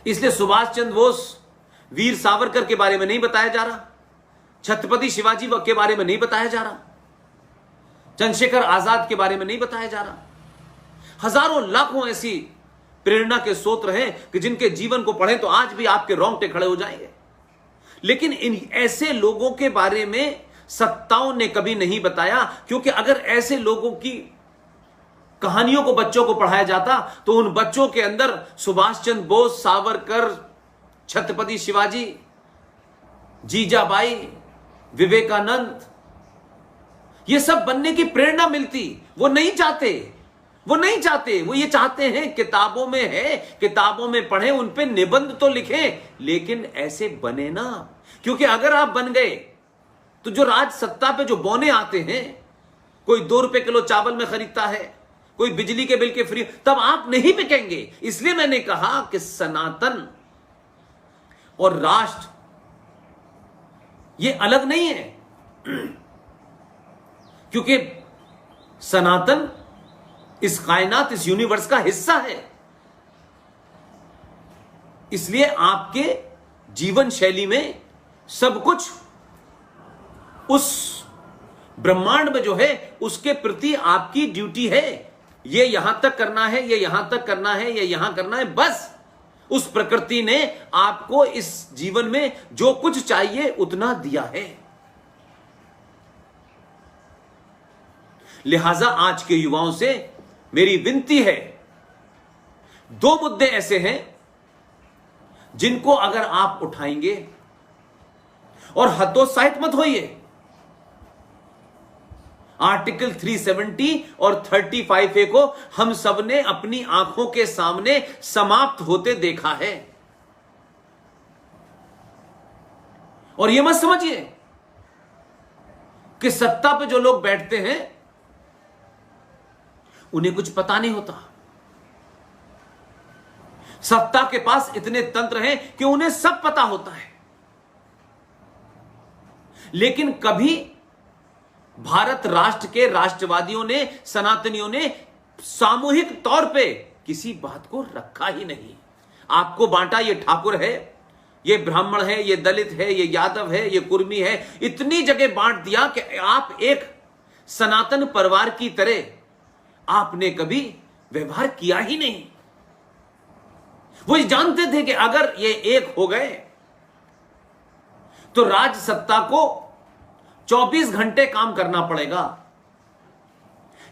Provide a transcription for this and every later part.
इसलिए सुभाष चंद्र बोस, वीर सावरकर के बारे में नहीं बताया जा रहा, छत्रपति शिवाजी के बारे में नहीं बताया जा रहा, चंद्रशेखर आजाद के बारे में नहीं बताया जा रहा। हजारों लाखों ऐसी प्रेरणा के स्रोत हैं कि जिनके जीवन को पढ़ें तो आज भी आपके रोंगटे खड़े हो जाएंगे। लेकिन इन ऐसे लोगों के बारे में सत्ताओं ने कभी नहीं बताया, क्योंकि अगर ऐसे लोगों की कहानियों को बच्चों को पढ़ाया जाता तो उन बच्चों के अंदर सुभाष चंद्र बोस, सावरकर, छत्रपति शिवाजी, जीजाबाई, विवेकानंद, ये सब बनने की प्रेरणा मिलती। वो नहीं चाहते, वो ये चाहते हैं किताबों में है, किताबों में पढ़ें, उन पे निबंध तो लिखें, लेकिन ऐसे बने ना। क्योंकि अगर आप बन गए तो जो राज सत्ता पे जो बौने आते हैं, कोई 2 रुपए किलो चावल में खरीदता है, कोई बिजली के बिल के फ्री, तब आप नहीं बिकेंगे। इसलिए मैंने कहा कि सनातन और राष्ट्र ये अलग नहीं है, क्योंकि सनातन इस कायनात, इस यूनिवर्स का हिस्सा है। इसलिए आपके जीवन शैली में सब कुछ उस ब्रह्मांड में जो है उसके प्रति आपकी ड्यूटी है। ये यहां तक करना है, ये यहां तक करना है, ये यहां करना है, बस। उस प्रकृति ने आपको इस जीवन में जो कुछ चाहिए उतना दिया है। लिहाजा आज के युवाओं से मेरी विनती है, 2 मुद्दे ऐसे हैं जिनको अगर आप उठाएंगे, और हतोत्साहित मत होइए। आर्टिकल 370 और 35A को हम सबने अपनी आंखों के सामने समाप्त होते देखा है। और यह मत समझिए कि सत्ता पे जो लोग बैठते हैं उन्हें कुछ पता नहीं होता। सत्ता के पास इतने तंत्र हैं कि उन्हें सब पता होता है। लेकिन कभी भारत राष्ट्र के राष्ट्रवादियों ने, सनातनियों ने सामूहिक तौर पे किसी बात को रखा ही नहीं। आपको बांटा, ये ठाकुर है, ये ब्राह्मण है, ये दलित है, ये यादव है, ये कुर्मी है, इतनी जगह बांट दिया कि आप एक सनातन परिवार की तरह आपने कभी व्यवहार किया ही नहीं। वो जानते थे कि अगर ये एक हो गए तो राज सत्ता को 24 घंटे काम करना पड़ेगा।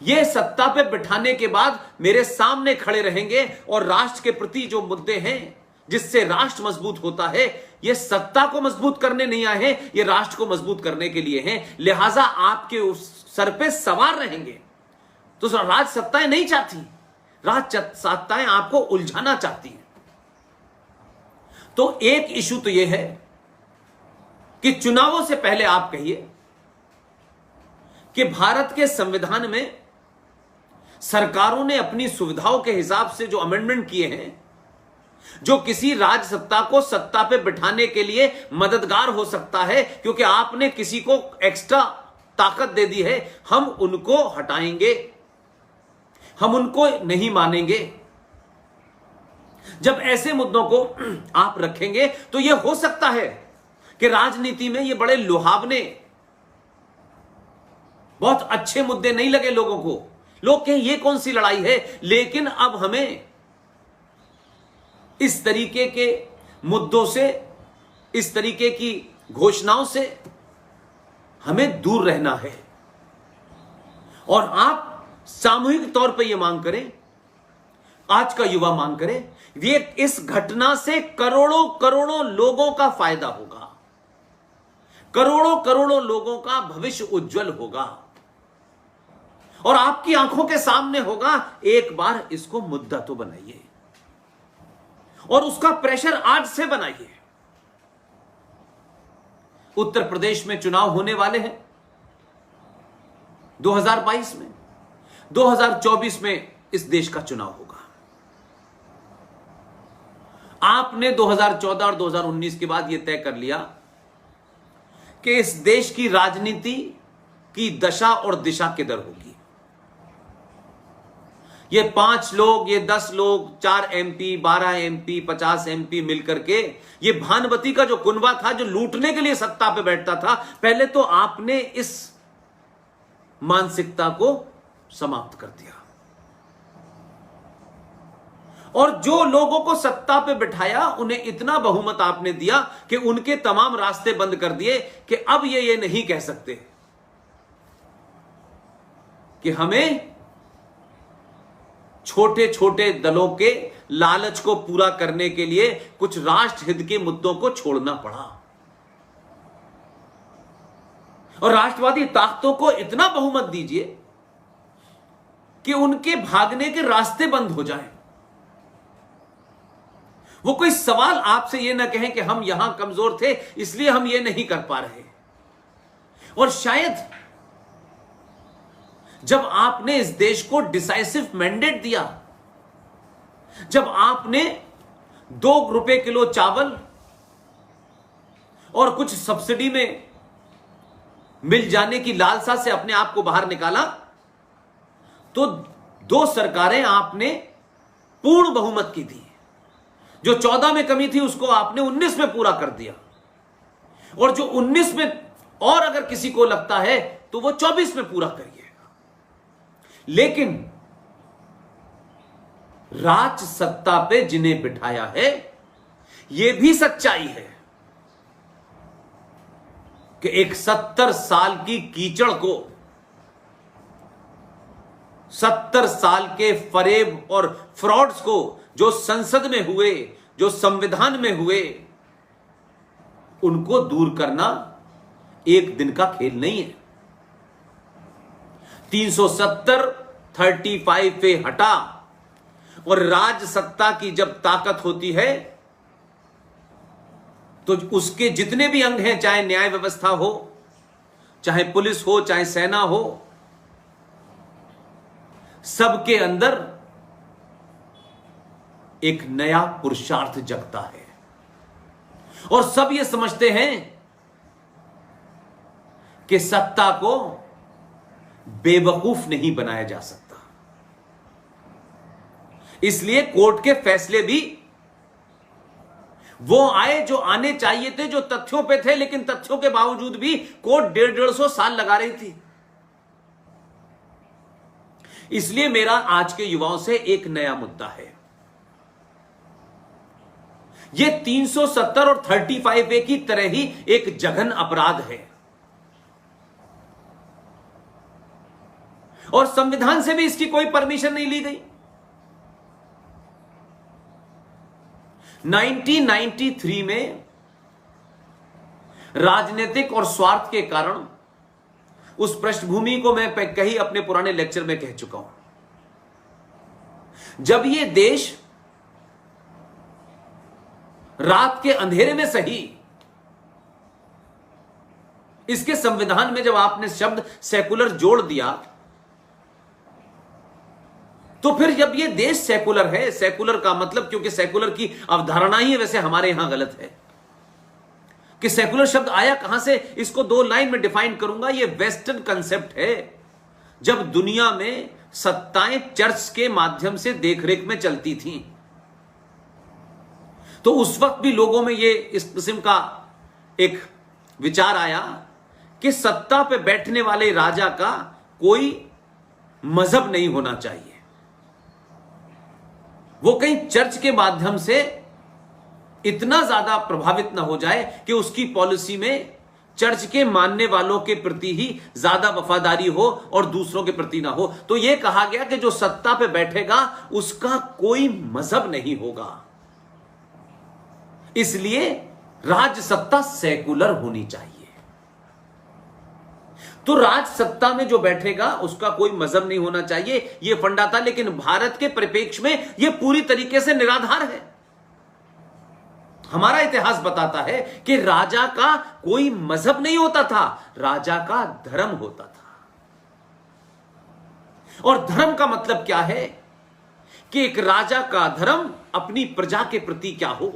ये सत्ता पे बिठाने के बाद मेरे सामने खड़े रहेंगे और राष्ट्र के प्रति जो मुद्दे हैं जिससे राष्ट्र मजबूत होता है, ये सत्ता को मजबूत करने नहीं आए हैं, ये राष्ट्र को मजबूत करने के लिए हैं। लिहाजा आपके उस सर पे सवार रहेंगे। तो राज सत्ताएं नहीं चाहती, राज सत्ताएं आपको उलझाना चाहती हैं। तो एक इशू तो यह है कि चुनावों से पहले आप कहिए कि भारत के संविधान में सरकारों ने अपनी सुविधाओं के हिसाब से जो अमेंडमेंट किए हैं, जो किसी राज्य सत्ता को सत्ता पे बिठाने के लिए मददगार हो सकता है, क्योंकि आपने किसी को एक्स्ट्रा ताकत दे दी है, हम उनको हटाएंगे, हम उनको नहीं मानेंगे। जब ऐसे मुद्दों को आप रखेंगे तो यह हो सकता है कि राजनीति में ये बड़े लुभावने, बहुत अच्छे मुद्दे नहीं लगे लोगों को। लोग कहें ये कौन सी लड़ाई है, लेकिन अब हमें इस तरीके के मुद्दों से, इस तरीके की घोषणाओं से हमें दूर रहना है। और आप सामूहिक तौर पर यह मांग करें, आज का युवा मांग करे, ये इस घटना से करोड़ों करोड़ों लोगों का फायदा होगा, करोड़ों करोड़ों लोगों का भविष्य उज्जवल होगा और आपकी आंखों के सामने होगा। एक बार इसको मुद्दा तो बनाइए और उसका प्रेशर आज से बनाइए। उत्तर प्रदेश में चुनाव होने वाले हैं 2022 में, 2024 में इस देश का चुनाव होगा। आपने 2014 और 2019 के बाद यह तय कर लिया कि इस देश की राजनीति की दशा और दिशा किधर होगी। ये 5 लोग, ये 10 लोग, 4 MP, 12 MP, 50 MP मिलकर के ये भानुमती का जो कुनबा था, जो लूटने के लिए सत्ता पे बैठता था, पहले तो आपने इस मानसिकता को समाप्त कर दिया। और जो लोगों को सत्ता पे बिठाया उन्हें इतना बहुमत आपने दिया कि उनके तमाम रास्ते बंद कर दिए कि अब ये नहीं कह सकते कि हमें छोटे छोटे दलों के लालच को पूरा करने के लिए कुछ राष्ट्र हित के मुद्दों को छोड़ना पड़ा। और राष्ट्रवादी ताकतों को इतना बहुमत दीजिए कि उनके भागने के रास्ते बंद हो जाएं। वो कोई सवाल आपसे ये ना कहें कि हम यहां कमजोर थे इसलिए हम ये नहीं कर पा रहे। और शायद जब आपने इस देश को डिसाइसिव मैंडेट दिया, जब आपने 2 रुपए किलो चावल और कुछ सब्सिडी में मिल जाने की लालसा से अपने आप को बाहर निकाला, तो 2 सरकारें आपने पूर्ण बहुमत की थी। जो 14 में कमी थी उसको आपने 19 में पूरा कर दिया। और जो 19 में और अगर किसी को लगता है तो वो 24 में पूरा करिएगा। लेकिन राज सत्ता पे जिन्हें बिठाया है, यह भी सच्चाई है कि एक 70 साल की कीचड़ को, 70 साल के फरेब और फ्रॉड्स को जो संसद में हुए, जो संविधान में हुए, उनको दूर करना एक दिन का खेल नहीं है। 370 35 पे हटा। और राज सत्ता की जब ताकत होती है तो उसके जितने भी अंग हैं, चाहे न्याय व्यवस्था हो, चाहे पुलिस हो, चाहे सेना हो, सबके अंदर एक नया पुरुषार्थ जगता है। और सब ये समझते हैं कि सत्ता को बेवकूफ नहीं बनाया जा सकता। इसलिए कोर्ट के फैसले भी वो आए जो आने चाहिए थे, जो तथ्यों पे थे, लेकिन तथ्यों के बावजूद भी कोर्ट 150 साल लगा रही थी। इसलिए मेरा आज के युवाओं से एक नया मुद्दा है। ये 370 और 35A की तरह ही एक जघन अपराध है। और संविधान से भी इसकी कोई परमिशन नहीं ली गई। 1993 में राजनीतिक और स्वार्थ के कारण, उस पृष्ठभूमि को मैं कहीं अपने पुराने लेक्चर में कह चुका हूं, जब ये देश रात के अंधेरे में सही, इसके संविधान में जब आपने शब्द सेकुलर जोड़ दिया, तो फिर जब ये देश सेकुलर है, सेकुलर का मतलब, क्योंकि सेकुलर की अवधारणा ही वैसे हमारे यहां गलत है कि सेकुलर शब्द आया कहां से, इसको 2 लाइन में डिफाइन करूंगा। ये वेस्टर्न कंसेप्ट है। जब दुनिया में सत्ताएं चर्च के माध्यम से देखरेख में चलती थीं, तो उस वक्त भी लोगों में ये इस किस्म का एक विचार आया कि सत्ता पे बैठने वाले राजा का कोई मजहब नहीं होना चाहिए, वो कहीं चर्च के माध्यम से इतना ज्यादा प्रभावित ना हो जाए कि उसकी पॉलिसी में चर्च के मानने वालों के प्रति ही ज्यादा वफादारी हो और दूसरों के प्रति ना हो। तो यह कहा गया कि जो सत्ता पे बैठेगा उसका कोई मजहब नहीं होगा, इसलिए राज सत्ता सेकुलर होनी चाहिए। तो राज सत्ता में जो बैठेगा उसका कोई मजहब नहीं होना चाहिए, यह फंडा था। लेकिन भारत के परिप्रेक्ष्य में यह पूरी तरीके से निराधार है। हमारा इतिहास बताता है कि राजा का कोई मजहब नहीं होता था, राजा का धर्म होता था। और धर्म का मतलब क्या है कि एक राजा का धर्म अपनी प्रजा के प्रति क्या हो,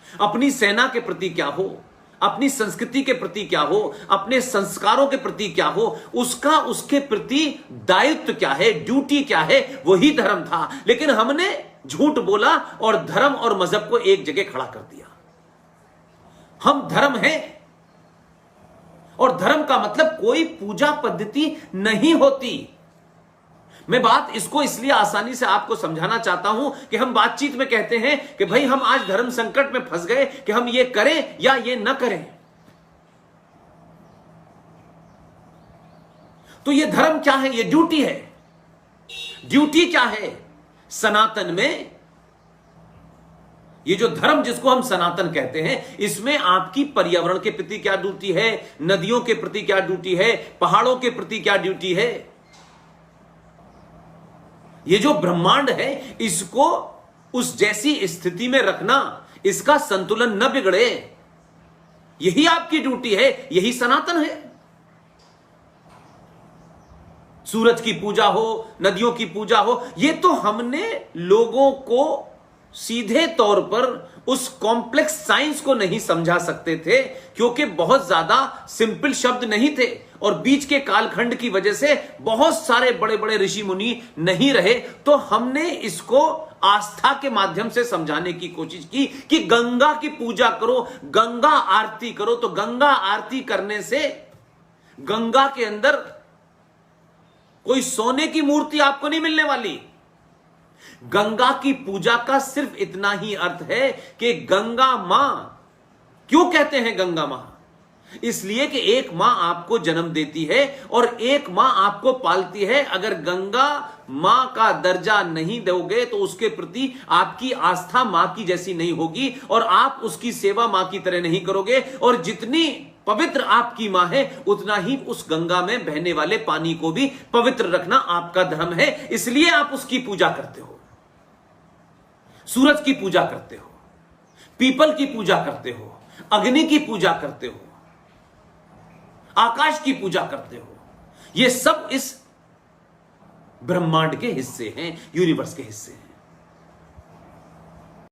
अपनी सेना के प्रति क्या हो, अपनी संस्कृति के प्रति क्या हो, अपने संस्कारों के प्रति क्या हो, उसका उसके प्रति दायित्व क्या है, ड्यूटी क्या है, वही धर्म था। लेकिन हमने झूठ बोला और धर्म और मजहब को एक जगह खड़ा कर दिया। हम धर्म हैं और धर्म का मतलब कोई पूजा पद्धति नहीं होती। मैं बात इसको इसलिए आसानी से आपको समझाना चाहता हूं कि हम बातचीत में कहते हैं कि भाई हम आज धर्म संकट में फंस गए कि हम ये करें या ये न करें। तो ये धर्म क्या है? ये ड्यूटी है। ड्यूटी क्या है? सनातन में ये जो धर्म जिसको हम सनातन कहते हैं, इसमें आपकी पर्यावरण के प्रति क्या ड्यूटी है, नदियों के प्रति क्या ड्यूटी है, पहाड़ों के प्रति क्या ड्यूटी है। ये जो ब्रह्मांड है इसको उस जैसी स्थिति में रखना, इसका संतुलन न बिगड़े, यही आपकी ड्यूटी है, यही सनातन है। सूरज की पूजा हो, नदियों की पूजा हो, ये तो हमने लोगों को सीधे तौर पर उस कॉम्प्लेक्स साइंस को नहीं समझा सकते थे, क्योंकि बहुत ज्यादा सिंपल शब्द नहीं थे और बीच के कालखंड की वजह से बहुत सारे बड़े बड़े ऋषि मुनि नहीं रहे। तो हमने इसको आस्था के माध्यम से समझाने की कोशिश की कि गंगा की पूजा करो, गंगा आरती करो। तो गंगा आरती करने से गंगा के अंदर कोई सोने की मूर्ति आपको नहीं मिलने वाली। गंगा की पूजा का सिर्फ इतना ही अर्थ है कि गंगा मां, क्यों कहते हैं गंगा मां? इसलिए कि एक मां आपको जन्म देती है और एक मां आपको पालती है। अगर गंगा मां का दर्जा नहीं दोगे तो उसके प्रति आपकी आस्था मां की जैसी नहीं होगी और आप उसकी सेवा मां की तरह नहीं करोगे। और जितनी पवित्र आपकी मां है, उतना ही उस गंगा में बहने वाले पानी को भी पवित्र रखना आपका धर्म है। इसलिए आप उसकी पूजा करते हो, सूरज की पूजा करते हो, पीपल की पूजा करते हो, अग्नि की पूजा करते हो, आकाश की पूजा करते हो। ये सब इस ब्रह्मांड के हिस्से हैं, यूनिवर्स के हिस्से हैं।